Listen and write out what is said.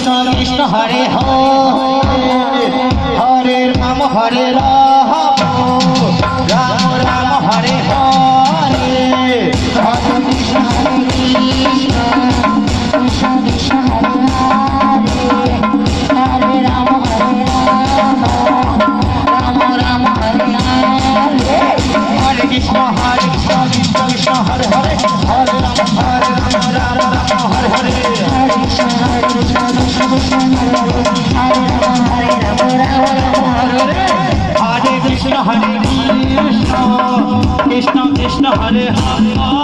Krishna Krishna Hare Hare Hare Ram Ram Ram Hare Hare Hare Krishna Hare Krishna Krishna Krishna Hare Hare Hare Ram Ram Ram Hare Hare Hare Krishna Krishna Krishna Hare Hare Hare Ram Ram Ram Hare Hare Hare Krishna Krishna Krishna Hare Hare Ram Ram Ram Hare Hare Hare Krishna Krishna Krishna Krishna Hare Hare